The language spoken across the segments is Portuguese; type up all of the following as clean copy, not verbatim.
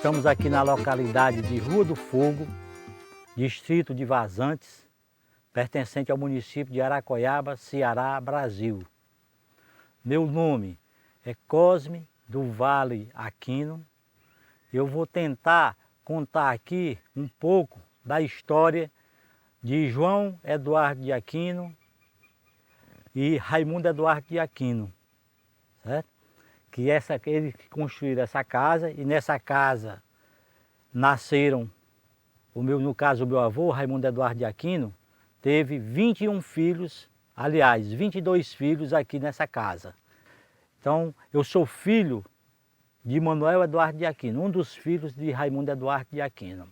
estamos aqui na localidade de Rua do Fogo, distrito de Vazantes, pertencente ao município de Aracoiaba, Ceará, Brasil. Meu nome é Cosme do Vale Aquino. Eu vou tentar contar aqui um pouco da história de João Eduardo de Aquino e Raimundo Eduardo de Aquino, certo? Eles construíram essa casa, e nessa casa nasceram, no caso o meu avô, Raimundo Eduardo de Aquino, teve 21 filhos, aliás, 22 filhos aqui nessa casa. Então, eu sou filho de Manuel Eduardo de Aquino, um dos filhos de Raimundo Eduardo de Aquino.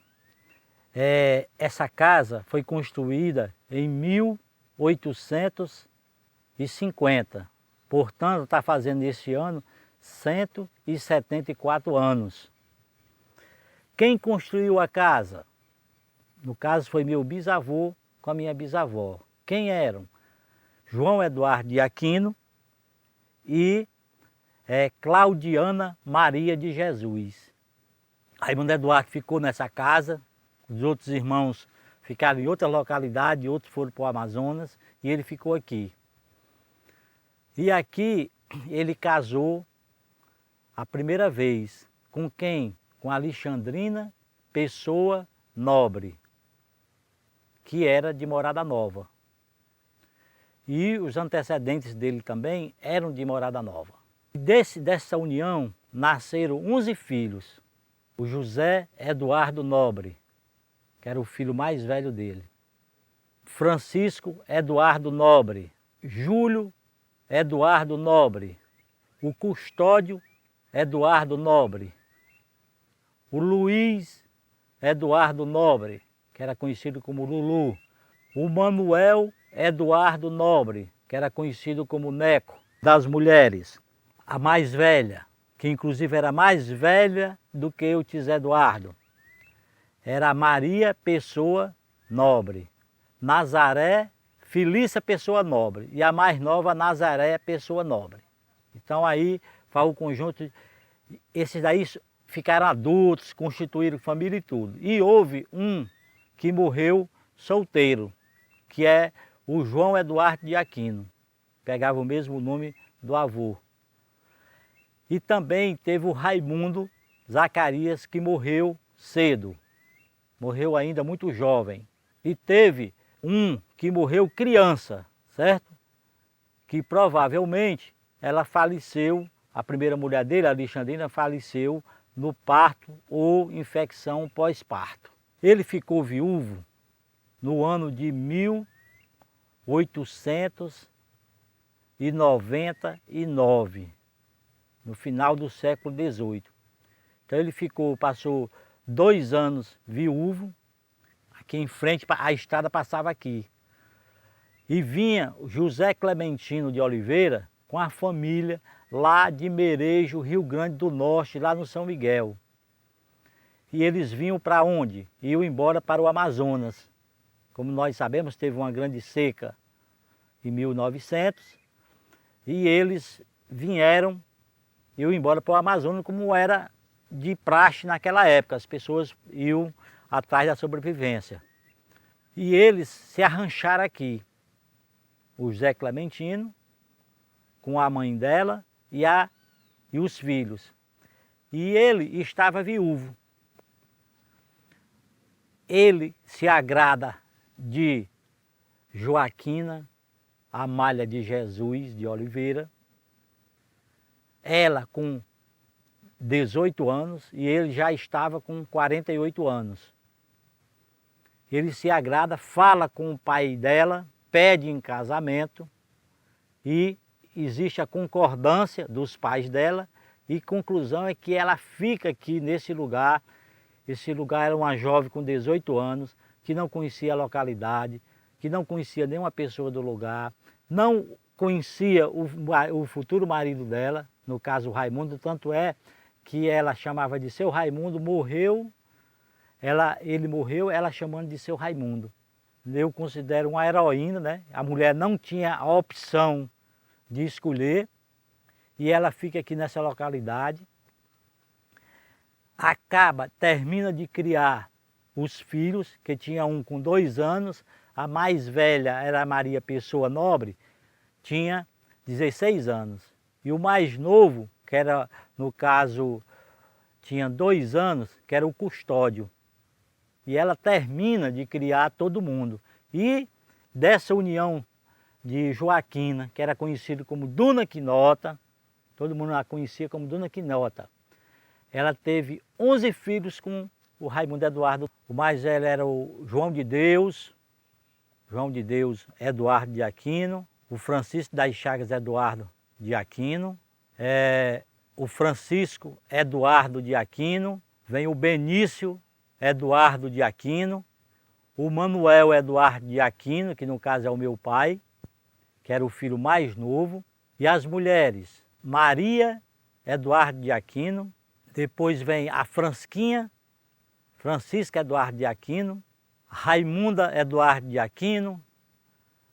Essa casa foi construída em 1850, portanto, está fazendo esse ano 174 anos. Quem construiu a casa? No caso foi meu bisavô com a minha bisavó. Quem eram? João Eduardo de Aquino e Claudiana Maria de Jesus. Raimundo Eduardo ficou nessa casa, os outros irmãos ficaram em outra localidade, outros foram para o Amazonas e ele ficou aqui. E aqui ele casou a primeira vez. Com quem? Com Alexandrina Pessoa Nobre, que era de Morada Nova. E os antecedentes dele também eram de Morada Nova. Dessa união nasceram 11 filhos. O José Eduardo Nobre, que era o filho mais velho dele. Francisco Eduardo Nobre. Júlio Eduardo Nobre. O Custódio Eduardo Nobre. O Luiz Eduardo Nobre, que era conhecido como Lulu. O Manuel Eduardo Nobre, que era conhecido como Neco. Das mulheres, a mais velha, que inclusive era mais velha do que o Tis Eduardo, era Maria Pessoa Nobre. Nazaré Felícia Pessoa Nobre. E a mais nova, Nazaré Pessoa Nobre. Então aí faz o conjunto, esses daí ficaram adultos, constituíram família e tudo. E houve um que morreu solteiro, que é o João Eduardo de Aquino. Pegava o mesmo nome do avô. E também teve o Raimundo Zacarias, que morreu cedo. Morreu ainda muito jovem. E teve um que morreu criança, certo? Que provavelmente ela faleceu, a primeira mulher dele, a Alexandrina, faleceu no parto ou infecção pós-parto. Ele ficou viúvo no ano de 1899, no final do século XVIII. Então ele passou 2 anos viúvo, aqui em frente, a estrada passava aqui. E vinha o José Clementino de Oliveira com a família lá de Merejo, Rio Grande do Norte, lá no São Miguel. E eles vinham para onde? Iam embora para o Amazonas. Como nós sabemos, teve uma grande seca em 1900 e eles iam embora para o Amazonas, como era de praxe naquela época. As pessoas iam atrás da sobrevivência. E eles se arrancharam aqui. O José Clementino, com a mãe dela e os filhos. E ele estava viúvo. Ele se agrada de Joaquina Amália de Jesus de Oliveira, ela com 18 anos e ele já estava com 48 anos. Ele se agrada, fala com o pai dela, pede em casamento e existe a concordância dos pais dela e conclusão é que ela fica aqui nesse lugar. Esse lugar era uma jovem com 18 anos, que não conhecia a localidade, que não conhecia nenhuma pessoa do lugar, não conhecia o futuro marido dela, no caso o Raimundo, tanto é que ela chamava de seu Raimundo, ele morreu, ela chamando de seu Raimundo. Eu considero uma heroína, né? A mulher não tinha a opção de escolher e ela fica aqui nessa localidade. termina de criar os filhos, que tinha um com 2 anos, a mais velha era a Maria Pessoa Nobre, tinha 16 anos. E o mais novo, que era, no caso, tinha 2 anos, que era o Custódio. E ela termina de criar todo mundo. E dessa união de Joaquina, que era conhecida como Dona Quinota, todo mundo a conhecia como Dona Quinota, ela teve 11 filhos com o Raimundo Eduardo. O mais velho era o João de Deus Eduardo de Aquino, o Francisco das Chagas Eduardo de Aquino, o Francisco Eduardo de Aquino, vem o Benício Eduardo de Aquino, o Manuel Eduardo de Aquino, que no caso é o meu pai, que era o filho mais novo, e as mulheres, Maria Eduardo de Aquino, depois vem a Francisca Eduardo de Aquino, Raimunda Eduardo de Aquino,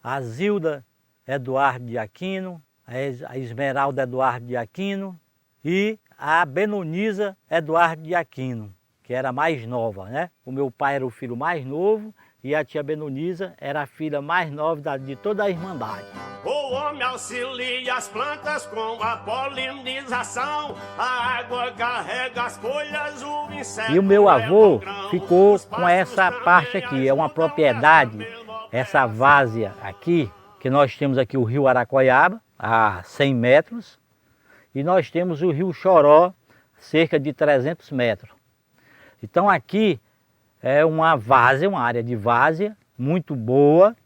a Zilda Eduardo de Aquino, a Esmeralda Eduardo de Aquino e a Benonisa Eduardo de Aquino, que era a mais nova, né? O meu pai era o filho mais novo e a tia Benonisa era a filha mais nova de toda a Irmandade. O homem auxilia as plantas com a polinização, a água carrega as folhas, o inseto. E o meu avô ficou com essa parte aqui, é uma propriedade, essa várzea aqui, que nós temos aqui o rio Aracoiaba, a 100 metros, e nós temos o rio Choró, cerca de 300 metros. Então aqui é uma várzea, uma área de várzea muito boa,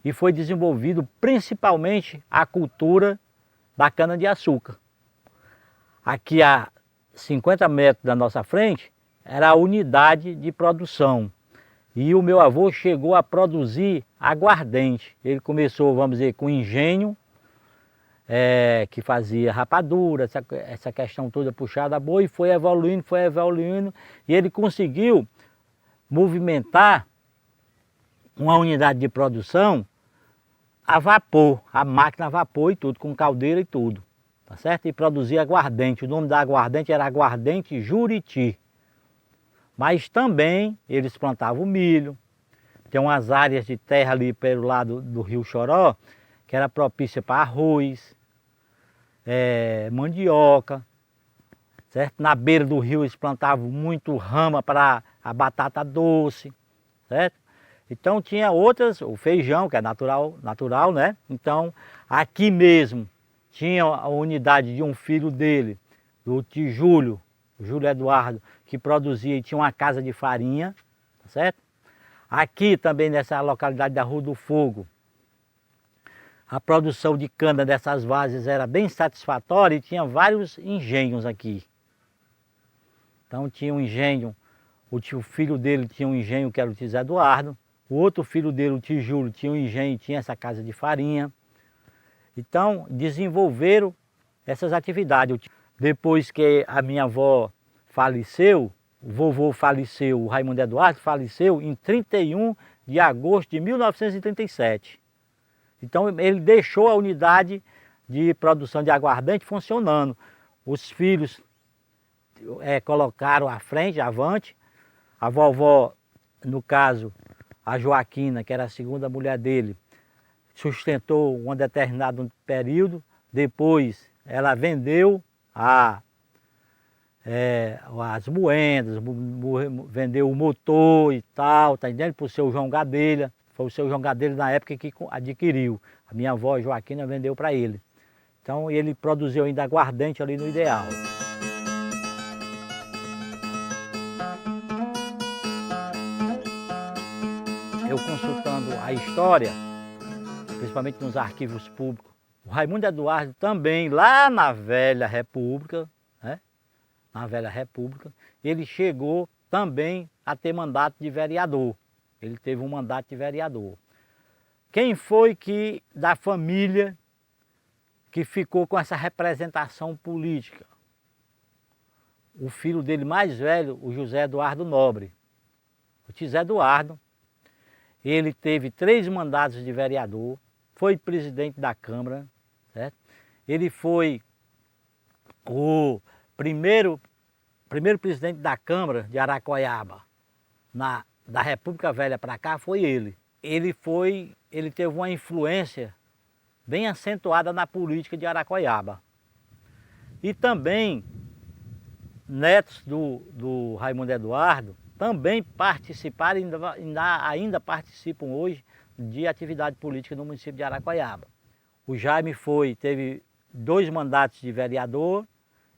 e foi desenvolvido principalmente a cultura da cana-de-açúcar. Aqui a 50 metros da nossa frente era a unidade de produção. E o meu avô chegou a produzir aguardente. Ele começou, vamos dizer, com engenho, que fazia rapadura, essa questão toda puxada a boi, e foi evoluindo, e ele conseguiu movimentar uma unidade de produção a vapor, a máquina a vapor e tudo, com caldeira e tudo, tá certo? E produzia aguardente, o nome da aguardente era aguardente Juriti. Mas também eles plantavam milho, tem umas áreas de terra ali pelo lado do rio Choró, que era propícia para arroz, mandioca, certo? Na beira do rio eles plantavam muito rama para a batata doce, certo? Então tinha outras, o feijão, que é natural, né? Então aqui mesmo tinha a unidade de um filho dele, o tio Júlio Eduardo, que produzia e tinha uma casa de farinha, tá certo? Aqui também nessa localidade da Rua do Fogo, a produção de cana dessas várzeas era bem satisfatória e tinha vários engenhos aqui. Então tinha um engenho, o filho dele tinha um engenho que era o tio Zé Eduardo, o outro filho dele, o tio Júlio, tinha um engenho e tinha essa casa de farinha. Então desenvolveram essas atividades. Depois que a minha avó faleceu, o vovô faleceu, o Raimundo Eduardo faleceu em 31 de agosto de 1937. Então ele deixou a unidade de produção de aguardente funcionando. Os filhos colocaram à frente, avante. A vovó, no caso, a Joaquina, que era a segunda mulher dele, sustentou um determinado período. Depois ela vendeu as moendas, vendeu o motor e tal, tá entendendo? Para o seu João Gadelha. Foi o seu João Gadelha na época que adquiriu. A minha avó Joaquina vendeu para ele. Então ele produziu ainda aguardente ali no Ideal. Eu consultando a história, principalmente nos arquivos públicos, o Raimundo Eduardo também, lá na Velha República, né? Na Velha República, ele chegou também a ter mandato de vereador. Ele teve um mandato de vereador. Quem foi que, da família, que ficou com essa representação política? O filho dele mais velho, o José Eduardo Nobre. O tio Zé Eduardo, ele teve 3 mandatos de vereador, foi presidente da Câmara, certo? Ele foi o primeiro primeiro presidente da Câmara de Aracoiaba, da República Velha para cá, foi ele. Ele teve uma influência bem acentuada na política de Aracoiaba. E também, netos do Raimundo Eduardo, também participaram, ainda participam hoje de atividade política no município de Aracoiaba. O Jaime teve 2 mandatos de vereador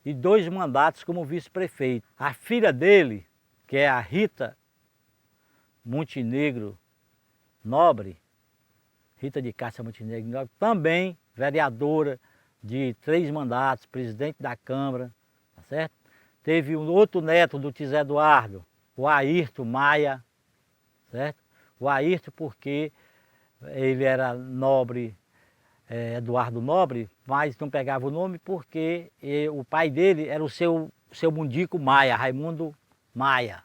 e 2 mandatos como vice-prefeito. A filha dele, que é a Rita Montenegro Nobre, Rita de Cássia Montenegro Nobre, também vereadora de 3 mandatos, presidente da Câmara, tá certo? Teve um outro neto do Tizé Eduardo, o Ayrton Maia, certo? O Ayrton porque ele era Nobre, Eduardo Nobre, mas não pegava o nome porque o pai dele era o seu Mundico Maia, Raimundo Maia,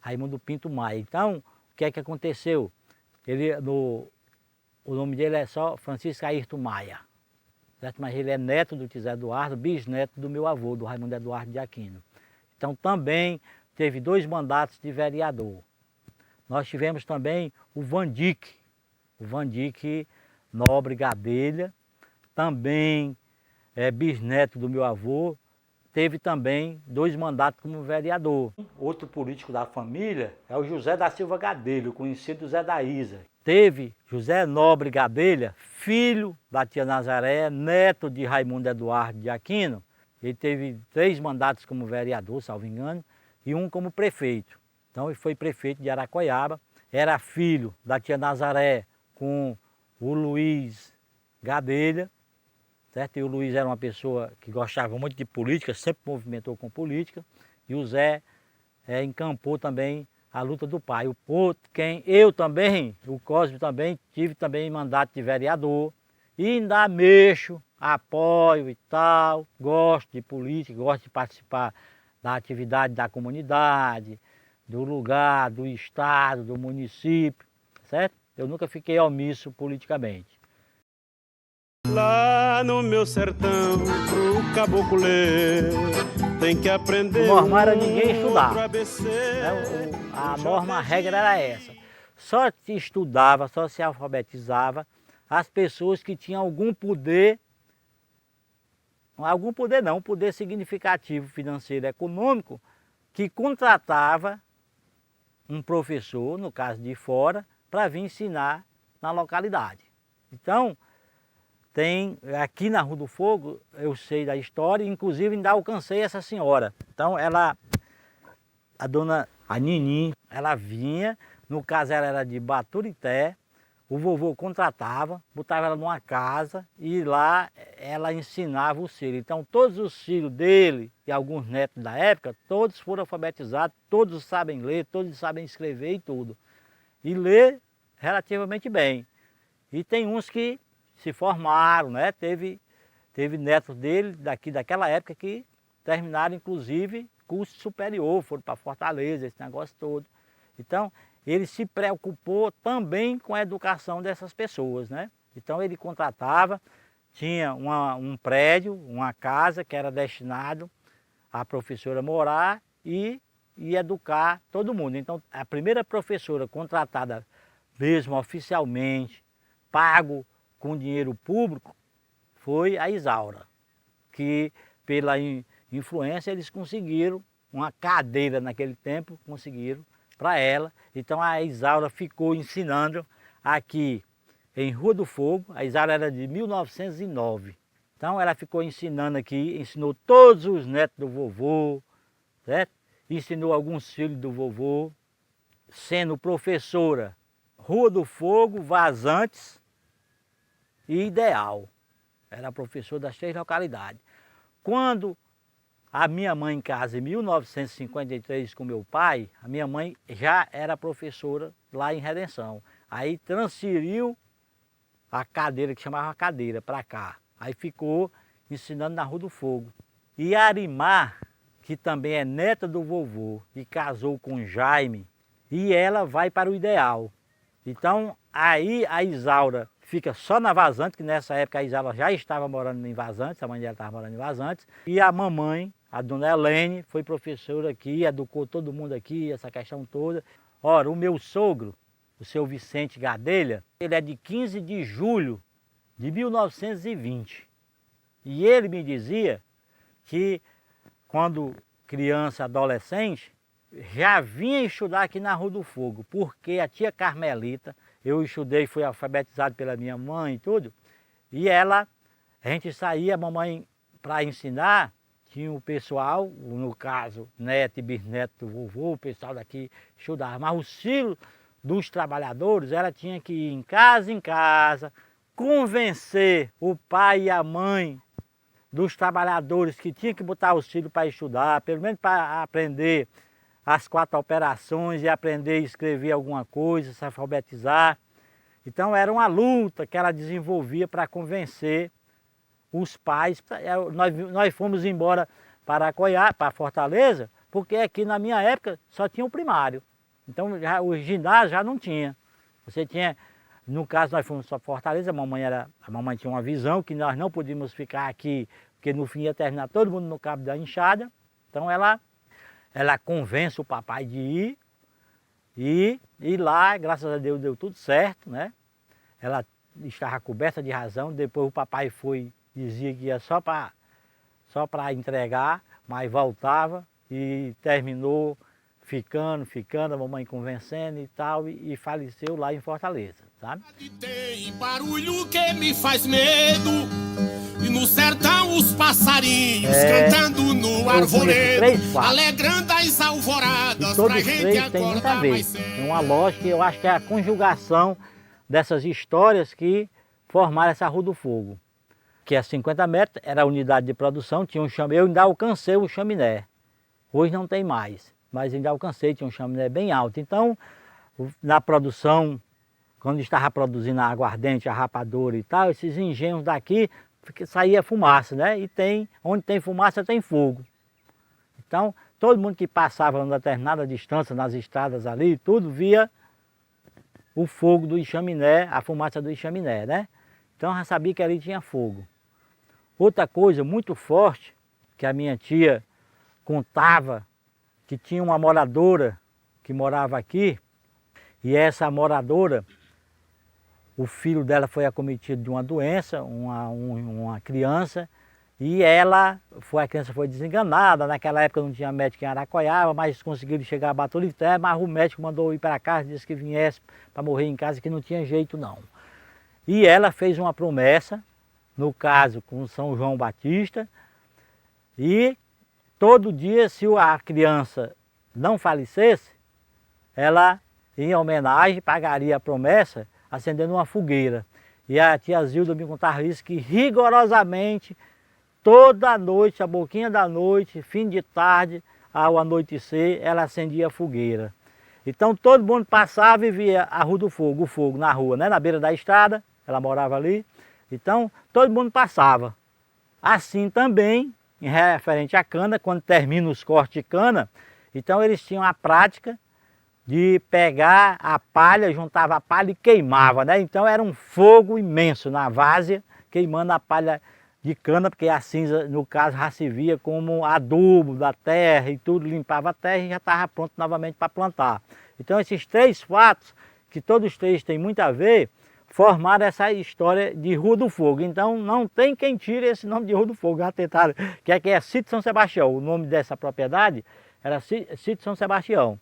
Raimundo Pinto Maia. Então, o que é que aconteceu? O nome dele é só Francisco Ayrton Maia, certo? Mas ele é neto do Tizé Eduardo, bisneto do meu avô, do Raimundo Eduardo de Aquino. Então também teve 2 mandatos de vereador. Nós tivemos também o Vandique Nobre Gadelha, também bisneto do meu avô, teve também 2 mandatos como vereador. Outro político da família é o José da Silva Gadelha, conhecido Zé da Isa. Teve José Nobre Gadelha, filho da tia Nazaré, neto de Raimundo Eduardo de Aquino. Ele teve 3 mandatos como vereador, salvo engano, e 1 como prefeito. Então ele foi prefeito de Aracoiaba, era filho da tia Nazaré com o Luiz Gadelha, certo? E o Luiz era uma pessoa que gostava muito de política, sempre movimentou com política, e o Zé encampou também a luta do pai. Eu também, o Cosme também, tive também mandato de vereador, e ainda mexo, apoio e tal, gosto de política, gosto de participar da atividade da comunidade, do lugar, do estado, do município, certo? Eu nunca fiquei omisso politicamente. Lá no meu sertão, pro caboclo ler, tem que aprender. O normal era ninguém estudar. ABC, A norma, a regra era essa. Só se estudava, só se alfabetizava as pessoas que tinham algum poder não, um poder significativo financeiro, econômico, que contratava um professor, no caso de fora, para vir ensinar na localidade. Então, tem aqui na Rua do Fogo, eu sei da história, inclusive ainda alcancei essa senhora. Então a dona Nini, ela vinha, no caso ela era de Baturité, o vovô contratava, botava ela numa casa e lá ela ensinava os filhos. Então todos os filhos dele e alguns netos da época, todos foram alfabetizados, todos sabem ler, todos sabem escrever e tudo. E ler relativamente bem. E tem uns que se formaram, né? Teve netos dele daquela época que terminaram inclusive curso superior, foram para Fortaleza, esse negócio todo. Então ele se preocupou também com a educação dessas pessoas, né? Então ele contratava, tinha um prédio, uma casa que era destinado à professora morar e educar todo mundo. Então a primeira professora contratada mesmo oficialmente, pago com dinheiro público, foi a Isaura, que pela influência eles conseguiram uma cadeira naquele tempo, conseguiram para ela. Então a Isaura ficou ensinando aqui em Rua do Fogo. A Isaura era de 1909. Então ela ficou ensinando aqui, ensinou todos os netos do vovô, certo? Ensinou alguns filhos do vovô, sendo professora Rua do Fogo, Vazantes e Ideal. Era professor das 3 localidades. Quando a minha mãe em casa, em 1953, com meu pai, a minha mãe já era professora lá em Redenção. Aí transferiu a cadeira, que chamava cadeira, para cá. Aí ficou ensinando na Rua do Fogo. E a Arimar, que também é neta do vovô e casou com Jaime, e ela vai para o Ideal. Então aí a Isaura fica só na Vazantes, que nessa época a Isaura já estava morando em Vazantes, a mãe dela estava morando em Vazantes, e a mamãe, A dona Helene foi professora aqui, educou todo mundo aqui, essa questão toda. Ora, o meu sogro, o seu Vicente Gadelha, ele é de 15 de julho de 1920. E ele me dizia que quando criança, adolescente, já vinha estudar aqui na Rua do Fogo, porque a tia Carmelita, eu estudei, fui alfabetizado pela minha mãe e tudo, e ela, a gente saía, a mamãe, para ensinar, tinha o pessoal, no caso, neto e bisneto do vovô, o pessoal daqui estudava, mas os filhos dos trabalhadores, ela tinha que ir em casa, convencer o pai e a mãe dos trabalhadores que tinha que botar os filhos para estudar, pelo menos para aprender as 4 operações e aprender a escrever alguma coisa, se alfabetizar. Então era uma luta que ela desenvolvia para convencer os pais. Nós fomos embora para Aracoiá, para Fortaleza, porque aqui na minha época só tinha o primário. Então já, o ginásio já não tinha. Você tinha, no caso nós fomos para Fortaleza, a mamãe tinha uma visão que nós não podíamos ficar aqui, porque no fim ia terminar todo mundo no cabo da enxada. Então ela convence o papai de ir, e lá, graças a Deus, deu tudo certo, né? Ela estava coberta de razão, depois o papai dizia que ia só para entregar, mas voltava e terminou ficando, a mamãe convencendo e tal, e faleceu lá em Fortaleza, sabe? Tem barulho que me faz medo, e no sertão os passarinhos cantando no arvoredo, alegrando as alvoradas pra gente acordar. Tem muito a ver, tem uma lógica, eu acho que é a conjugação dessas histórias que formaram essa Rua do Fogo. Que a 50 metros era a unidade de produção, tinha um chaminé, eu ainda alcancei o chaminé. Hoje não tem mais, mas ainda alcancei, tinha um chaminé bem alto. Então, na produção, quando estava produzindo a aguardente, a rapadura e tal, esses engenhos daqui, saía fumaça, né? E onde tem fumaça tem fogo. Então, todo mundo que passava uma determinada distância nas estradas ali, tudo via o fogo do chaminé, a fumaça do chaminé, né? Então já sabia que ali tinha fogo. Outra coisa muito forte, que a minha tia contava, que tinha uma moradora que morava aqui, e essa moradora, o filho dela foi acometido de uma doença, uma criança, e a criança foi desenganada. Naquela época não tinha médico em Aracoiaba, mas conseguiram chegar a Baturité, mas o médico mandou ir para casa, disse que viesse para morrer em casa, que não tinha jeito não. E ela fez uma promessa, no caso com São João Batista, e todo dia, se a criança não falecesse, ela, em homenagem, pagaria a promessa acendendo uma fogueira. E a tia Zilda me contava isso, que rigorosamente, toda noite, a boquinha da noite, fim de tarde, ao anoitecer, ela acendia a fogueira. Então todo mundo passava e via a Rua do Fogo, o fogo na rua, né? Na beira da estrada, ela morava ali. Então todo mundo passava. Assim também, em referente à cana, quando termina os cortes de cana, então eles tinham a prática de pegar a palha, juntava a palha e queimava, né? Então era um fogo imenso na várzea, queimando a palha de cana, porque a cinza, no caso, já se via como adubo da terra e tudo, limpava a terra e já estava pronto novamente para plantar. Então esses 3 fatos, que todos 3 têm muito a ver, formaram essa história de Rua do Fogo. Então não tem quem tire esse nome de Rua do Fogo. Já tentaram, que é Sítio São Sebastião. O nome dessa propriedade era Sítio São Sebastião.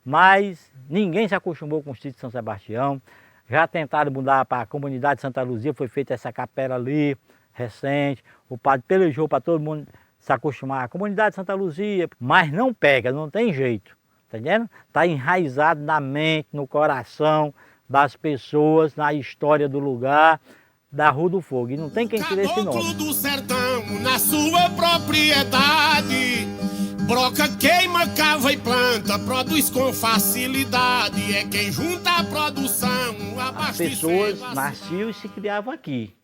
Mas ninguém se acostumou com o Sítio São Sebastião. Já tentaram mudar para a comunidade Santa Luzia, foi feita essa capela ali, recente. O padre pelejou para todo mundo se acostumar à comunidade Santa Luzia, mas não pega, não tem jeito, tá entendendo? Está enraizado na mente, no coração das pessoas, na história do lugar, da Rua do Fogo. E não tem quem tire esse nome. Do sertão, na sua propriedade, broca, queima, cava e planta, produz com facilidade. É quem junta a produção, as pessoas nasciam e se criavam aqui.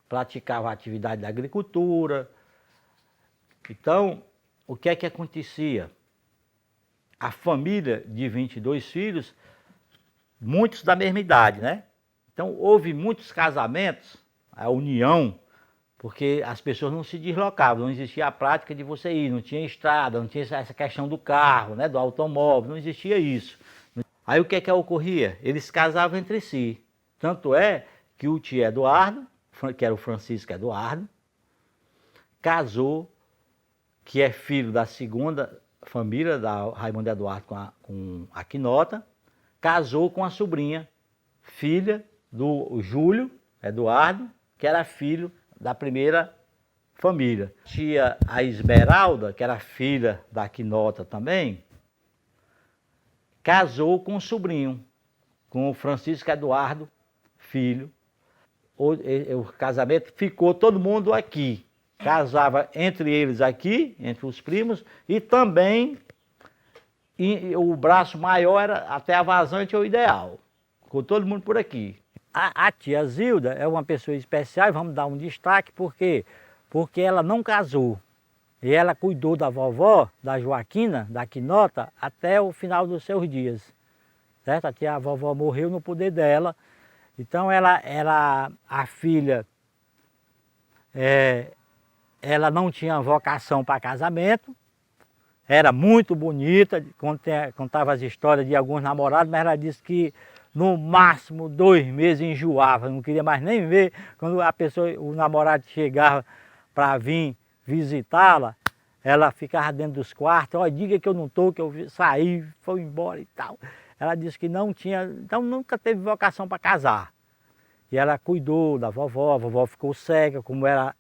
Praticavam a atividade da agricultura. Então, o que é que acontecia? A família de 22 filhos, muitos da mesma idade, né? Então, houve muitos casamentos, a união porque as pessoas não se deslocavam, não existia a prática de você ir, não tinha estrada, não tinha essa questão do carro, né, do automóvel, não existia isso. Aí o que ocorria? Eles casavam entre si. Tanto é que o tio Eduardo, que era o Francisco Eduardo, casou, que é filho da segunda família da Raimundo Eduardo com a Quinota, casou com a sobrinha, filha do Júlio Eduardo, que era filho da primeira família. Tia a Esmeralda, que era filha da Quinota também, casou com o sobrinho, com o Francisco Eduardo, filho. O casamento ficou todo mundo aqui. Casava entre eles aqui, entre os primos, e também o braço maior era até a vazante ou ideal. Ficou todo mundo por aqui. A tia Zilda é uma pessoa especial, vamos dar um destaque, por quê? Porque ela não casou. E ela cuidou da vovó, da Joaquina, da Quinota, até o final dos seus dias. Certo? A vovó morreu no poder dela. Então a filha, ela não tinha vocação para casamento, era muito bonita, contava as histórias de alguns namorados, mas ela disse que no máximo 2 meses enjoava, não queria mais nem ver. Quando o namorado chegava para vir visitá-la, ela ficava dentro dos quartos, ó, diga que eu não estou, que eu saí, foi embora e tal. Ela disse que não tinha, então nunca teve vocação para casar. E ela cuidou da vovó, a vovó ficou cega, como era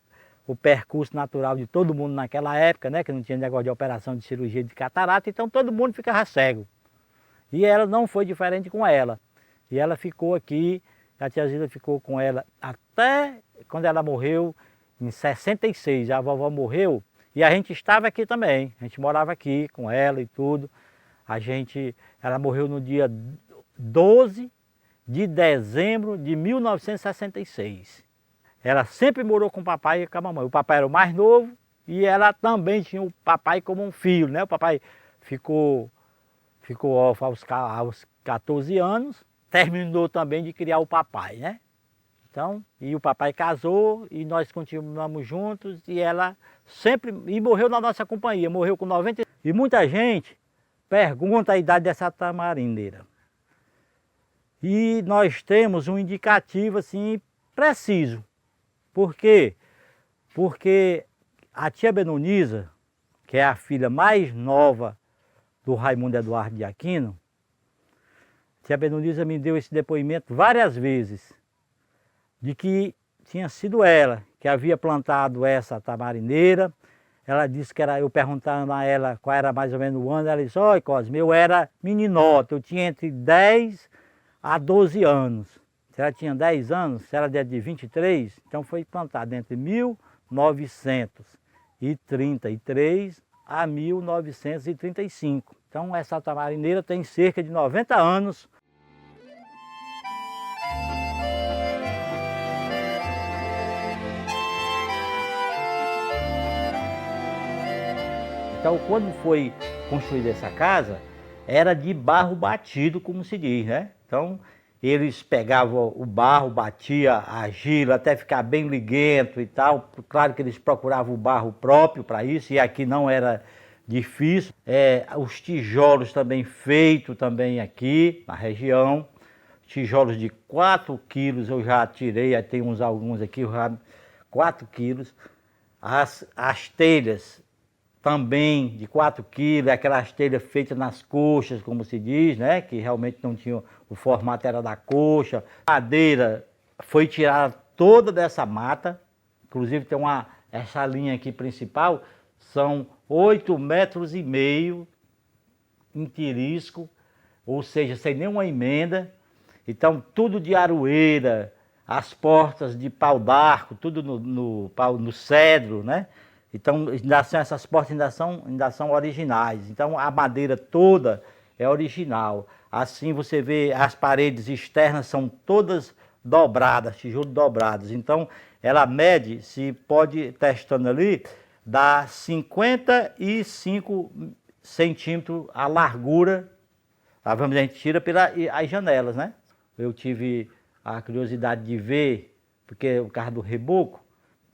o percurso natural de todo mundo naquela época, né? Que não tinha negócio de operação de cirurgia de catarata, então todo mundo ficava cego. E ela não foi diferente com ela. E ela ficou aqui, a tia Zilda ficou com ela até quando ela morreu, em 66. A vovó morreu e a gente estava aqui também. A gente morava aqui com ela e tudo. Ela morreu no dia 12 de dezembro de 1966. Ela sempre morou com o papai e com a mamãe. O papai era o mais novo e ela também tinha o papai como um filho, né? O papai ficou órfão aos 14 anos, terminou também de criar o papai, né? Então, e o papai casou e nós continuamos juntos e ela sempre, e morreu na nossa companhia, morreu com 90. E muita gente pergunta a idade dessa tamarindeira. E nós temos um indicativo assim preciso. Por quê? Porque a tia Benonisa, que é a filha mais nova do Raimundo Eduardo de Aquino, a tia Benonisa me deu esse depoimento várias vezes, de que tinha sido ela que havia plantado essa tamarindeira. Ela disse que eu perguntando a ela qual era mais ou menos o ano, ela disse, olha Cosme, eu era meninota, eu tinha entre 10 a 12 anos. Se ela tinha 10 anos, se ela era de 23, então foi plantada entre 1933 a 1935. Então essa tamarindeira tem cerca de 90 anos. Então, quando foi construída essa casa, era de barro batido, como se diz, né? Então, eles pegavam o barro, batiam a argila até ficar bem liguento e tal. Claro que eles procuravam o barro próprio para isso, e aqui não era difícil. Os tijolos também feitos também aqui na região. Tijolos de 4 quilos eu já tirei, tem alguns aqui, 4 quilos. As telhas também de 4 quilos, aquelas telhas feitas nas coxas, como se diz, né? Que realmente não tinham, o formato era da coxa. A madeira foi tirada toda dessa mata, inclusive tem essa linha aqui principal, são 8,5 metros em tirisco, ou seja, sem nenhuma emenda. Então tudo de aroeira, as portas de pau d'arco, tudo no cedro, né? Então, essas portas ainda são originais. Então, a madeira toda é original. Assim, você vê as paredes externas são todas dobradas, tijolos dobrados. Então, ela mede, se pode testando ali, dá 55 centímetros a largura. A gente tira pelas janelas, né? Eu tive a curiosidade de ver, porque o carro do reboco,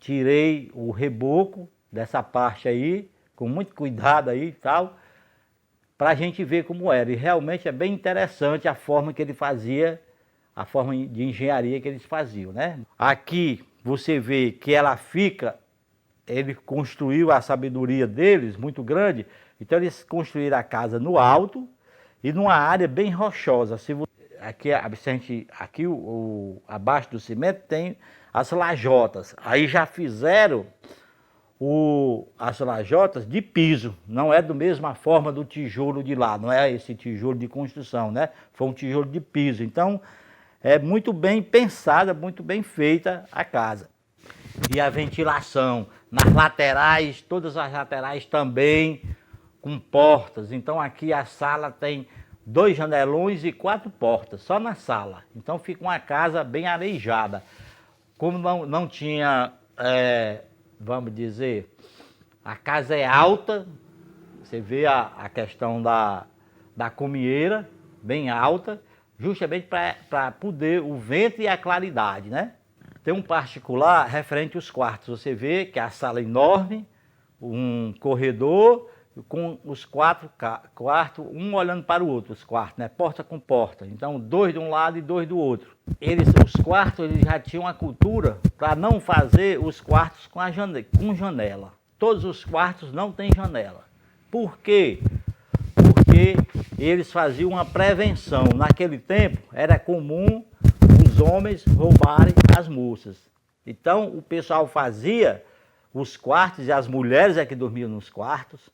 tirei o reboco dessa parte aí, com muito cuidado aí e tal, para a gente ver como era. E realmente é bem interessante a forma que ele fazia, a forma de engenharia que eles faziam, né? Aqui você vê que ela fica, ele construiu a sabedoria deles muito grande, então eles construíram a casa no alto e numa área bem rochosa. Aqui abaixo do cimento tem as lajotas, aí já fizeram as lajotas de piso, não é da mesma forma do tijolo de lá, não é esse tijolo de construção, né? Foi um tijolo de piso, então é muito bem pensada, muito bem feita a casa. E a ventilação nas laterais, todas as laterais também com portas, então aqui a sala tem 2 janelões e 4 portas, só na sala, então fica uma casa bem arejada. Como não tinha... vamos dizer, a casa é alta, você vê a questão da comieira, bem alta, justamente para poder o vento e a claridade, né? Tem um particular referente aos quartos, você vê que a sala é enorme, um corredor com os 4 quartos, um olhando para o outro, os quartos, né? Porta com porta, então 2 de um lado e 2 do outro. Os quartos eles já tinham a cultura para não fazer os quartos com janela. Todos os quartos não têm janela. Por quê? Porque eles faziam uma prevenção. Naquele tempo era comum os homens roubarem as moças. Então o pessoal fazia os quartos e as mulheres é que dormiam nos quartos.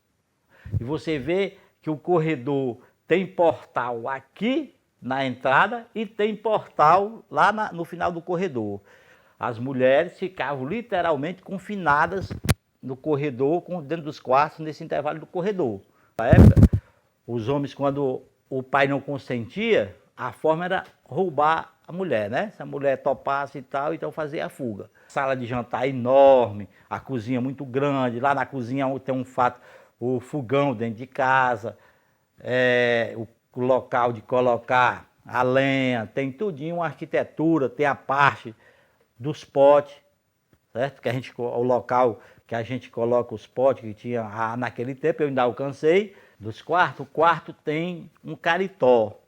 E você vê que o corredor tem portal aqui na entrada e tem portal lá no final do corredor. As mulheres ficavam literalmente confinadas no corredor, dentro dos quartos, nesse intervalo do corredor. Na época, os homens, quando o pai não consentia, a forma era roubar a mulher, né? Se a mulher topasse e tal, então fazia a fuga. Sala de jantar enorme, a cozinha muito grande, lá na cozinha tem o fogão dentro de casa, o local de colocar a lenha, tem tudinho, uma arquitetura, tem a parte dos potes, certo? O local que a gente coloca os potes que tinha naquele tempo, eu ainda alcancei. Dos quartos, o quarto tem um caritó.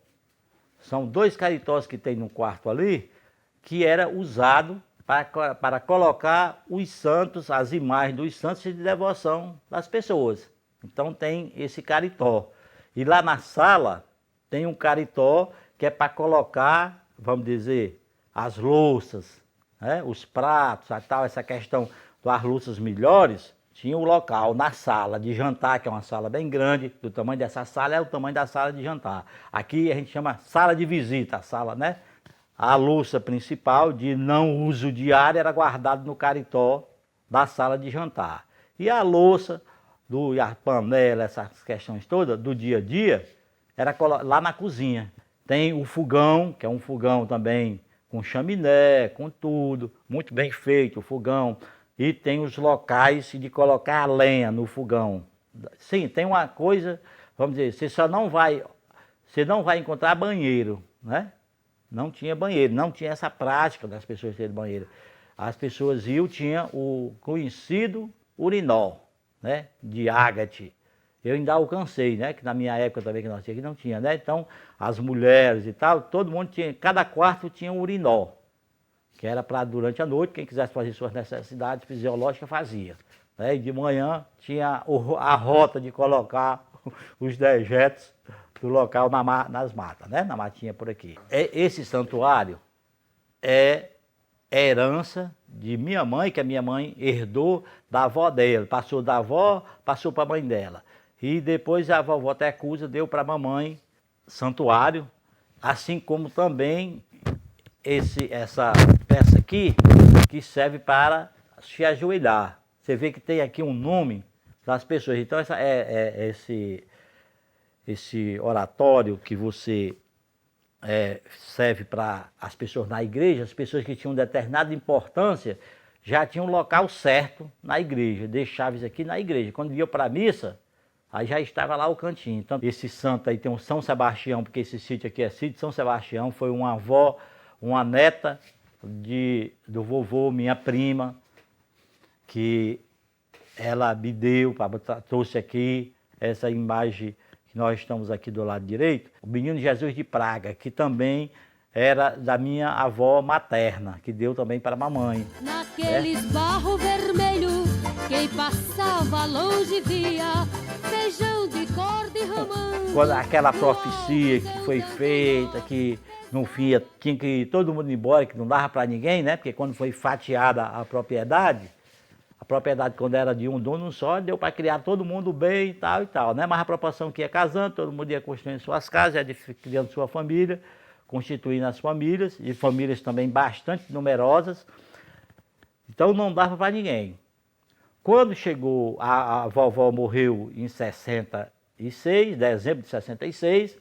São 2 caritós que tem no quarto ali, que era usado para colocar os santos, as imagens dos santos de devoção das pessoas. Então tem esse caritó. E lá na sala tem um caritó que é para colocar, vamos dizer, as louças, né? Os pratos, essa questão das louças melhores, tinha o local na sala de jantar, que é uma sala bem grande, do tamanho dessa sala é o tamanho da sala de jantar. Aqui a gente chama sala de visita, a sala, né? A louça principal de não uso diário era guardada no caritó da sala de jantar. E a louça, a panela, essas questões todas do dia a dia, era lá na cozinha. Tem o fogão, que é um fogão também com chaminé, com tudo, muito bem feito o fogão. E tem os locais de colocar a lenha no fogão. Sim, tem uma coisa, vamos dizer, você não vai encontrar banheiro, né? Não tinha banheiro, não tinha essa prática das pessoas terem banheiro. As pessoas tinha o conhecido urinol, né? De ágate. Eu ainda alcancei, né? Que na minha época também que nós tínhamos, não tinha, né? Então, as mulheres e tal, todo mundo tinha, cada quarto tinha um urinol, que era para durante a noite, quem quisesse fazer suas necessidades fisiológicas fazia. Né? E de manhã tinha a rota de colocar os dejetos do local nas matas, né? Na matinha por aqui. Esse santuário é herança de minha mãe, que a minha mãe herdou da avó dela. Passou da avó, passou para a mãe dela. E depois a vovó Tecusa deu para a mamãe santuário, assim como também essa peça aqui, que serve para se ajoelhar. Você vê que tem aqui um nome das pessoas. Então esse oratório que você serve para as pessoas na igreja, as pessoas que tinham determinada importância, já tinham um local certo na igreja, deixava isso aqui na igreja. Quando ia para a missa, aí já estava lá o cantinho. Então esse santo aí tem um São Sebastião, porque esse sítio aqui é sítio São Sebastião, foi uma avó, uma neta do vovô, minha prima, que ela me deu, trouxe aqui essa imagem que nós estamos aqui do lado direito, o Menino Jesus de Praga, que também era da minha avó materna, que deu também para a mamãe. Naqueles barro vermelho, quem passava longe via feijão de cor de romã. Quando aquela profecia que foi feita, que no fim tinha que ir todo mundo embora, que não dava para ninguém, né? Porque quando foi fatiada a propriedade quando era de um dono só, deu para criar todo mundo bem e tal, né? Mas a proporção que ia casando, todo mundo ia construindo suas casas, ia criando sua família, constituindo as famílias, e famílias também bastante numerosas. Então não dava para ninguém. Quando chegou, a vovó morreu em 66, dezembro de 66,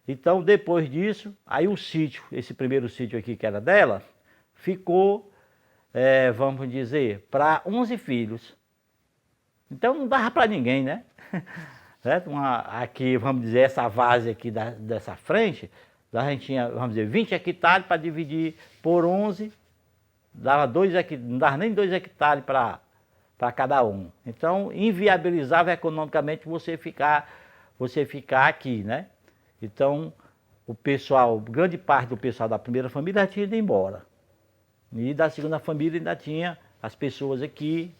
então depois disso, aí o sítio, esse primeiro sítio aqui que era dela, ficou, vamos dizer, para 11 filhos. Então não dava para ninguém, né? Aqui, vamos dizer, essa várzea aqui dessa frente, a gente tinha, vamos dizer, 20 hectares para dividir por 11, não dava nem 2 hectares para cada um. Então, inviabilizava economicamente você ficar aqui, né? Então, grande parte do pessoal da primeira família já tinha ido embora. E da segunda família ainda tinha as pessoas aqui.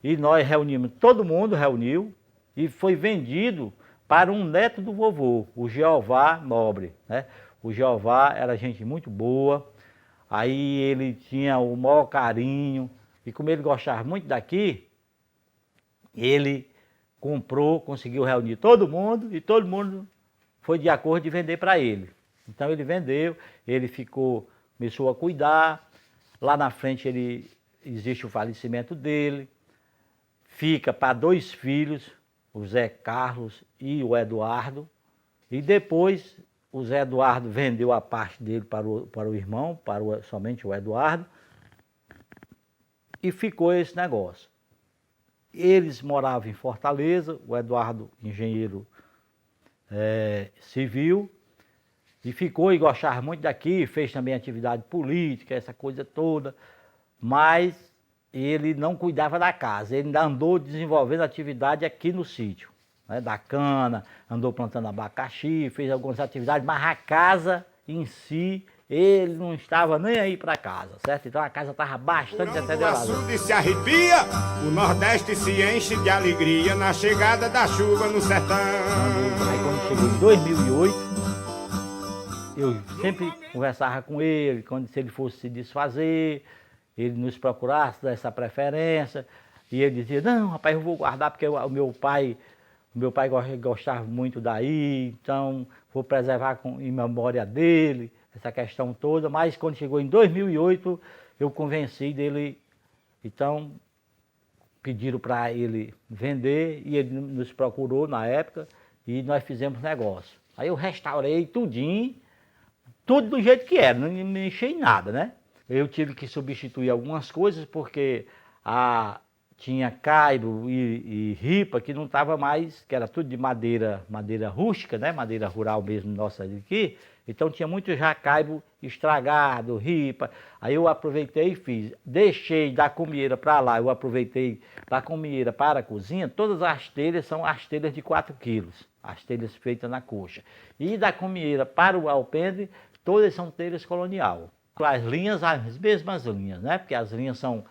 E nós reunimos, todo mundo reuniu e foi vendido para um neto do vovô, o Jeová Nobre, né? O Jeová era gente muito boa, aí ele tinha o maior carinho, e como ele gostava muito daqui, ele conseguiu reunir todo mundo, e todo mundo foi de acordo de vender para ele. Então ele vendeu, ele começou a cuidar, lá na frente existe o falecimento dele, fica para 2 filhos, o Zé Carlos e o Eduardo, e depois o Zé Eduardo vendeu a parte dele para o irmão, somente o Eduardo, e ficou esse negócio. Eles moravam em Fortaleza, o Eduardo, engenheiro civil, e ficou e gostava muito daqui, fez também atividade política, essa coisa toda, mas ele não cuidava da casa, ele ainda andou desenvolvendo atividade aqui no sítio, né, da cana, andou plantando abacaxi, fez algumas atividades, mas a casa em si, ele não estava nem aí para casa, certo? Então a casa estava bastante deteriorada. O açude se arrepia, o Nordeste se enche de alegria na chegada da chuva no sertão. Aí quando chegou em 2008, eu sempre conversava com ele, se ele fosse se desfazer, ele nos procurasse, dar essa preferência, e ele dizia, não, rapaz, eu vou guardar porque o meu pai gostava muito daí, então vou preservar em memória dele, essa questão toda, mas quando chegou em 2008, eu convenci dele, então pediram para ele vender, e ele nos procurou na época, e nós fizemos negócio. Aí eu restaurei tudinho, tudo do jeito que era, não me mexi em nada, né? Eu tive que substituir algumas coisas, porque tinha caibo e ripa que não estava mais, que era tudo de madeira rústica, né? Madeira rural mesmo nossa aqui. Então tinha muito já caibo estragado, ripa. Aí eu aproveitei e fiz. Deixei da comieira para lá, eu aproveitei da comieira para a cozinha, todas as telhas são as telhas de 4 quilos, as telhas feitas na coxa. E da comieira para o alpendre, todas são telhas colonial. As linhas, as mesmas linhas, né? Porque as linhas são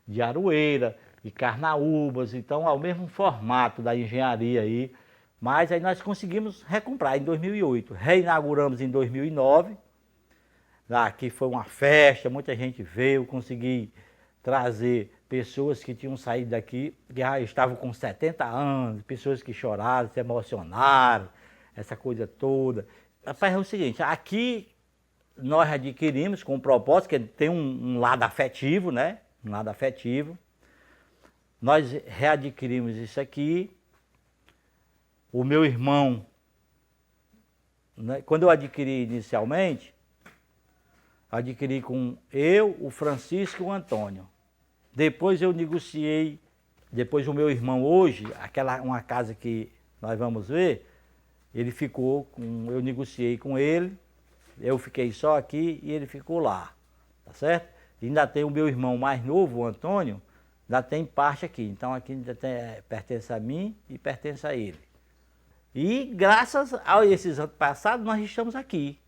de aroeira, de carnaúbas, então é o mesmo formato da engenharia aí. Mas aí nós conseguimos recomprar em 2008, reinauguramos em 2009, aqui foi uma festa, muita gente veio, consegui trazer pessoas que tinham saído daqui, que já estavam com 70 anos, pessoas que choraram, se emocionaram, essa coisa toda. Rapaz, é o seguinte, aqui nós adquirimos com o propósito, que tem um lado afetivo, né? Um lado afetivo. Nós readquirimos isso aqui. O meu irmão, né, quando eu adquiri inicialmente, adquiri com eu, o Francisco e o Antônio. Depois eu negociei, depois o meu irmão hoje, uma casa que nós vamos ver, ele ficou eu negociei com ele, eu fiquei só aqui e ele ficou lá, tá certo? E ainda tem o meu irmão mais novo, o Antônio, ainda tem parte aqui. Então aqui ainda pertence a mim e pertence a ele. E graças a esses anos passados nós estamos aqui.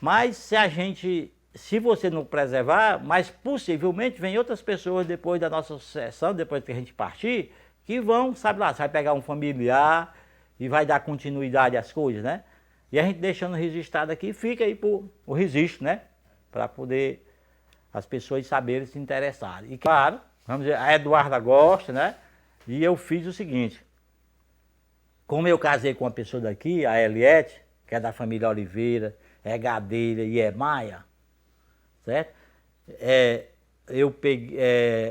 Mas se você não preservar, mas possivelmente vem outras pessoas depois da nossa sucessão, depois que a gente partir, que vão, sabe lá, você vai pegar um familiar e vai dar continuidade às coisas, né? E a gente deixando registrado aqui, fica aí o registro, né? Para poder as pessoas saberem se interessarem. E claro, vamos dizer, a Eduarda gosta, né? E eu fiz o seguinte, como eu casei com uma pessoa daqui, a Eliette, que é da família Oliveira, é Gadeira e é Maia, certo?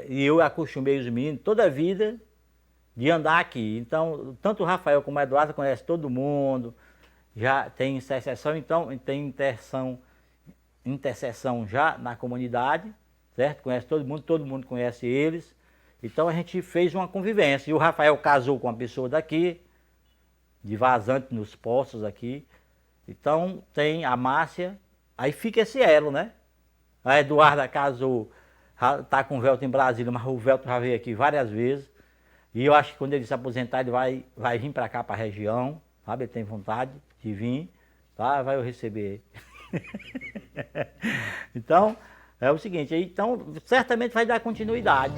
Eu acostumei os meninos toda a vida de andar aqui. Então, tanto o Rafael como a Eduarda conhecem todo mundo, já tem intercessão, então tem intercessão já na comunidade, certo? Conhece todo mundo conhece eles. Então a gente fez uma convivência. E o Rafael casou com uma pessoa daqui, de Vazante nos Poços aqui. Então tem a Márcia, aí fica esse elo, né? A Eduarda casou, está com o Velto em Brasília, mas o Velto já veio aqui várias vezes. E eu acho que quando ele se aposentar, ele vai vir para cá, para a região, sabe? Ele tem vontade de vir, tá? Vai eu receber. Então, é o seguinte, então certamente vai dar continuidade,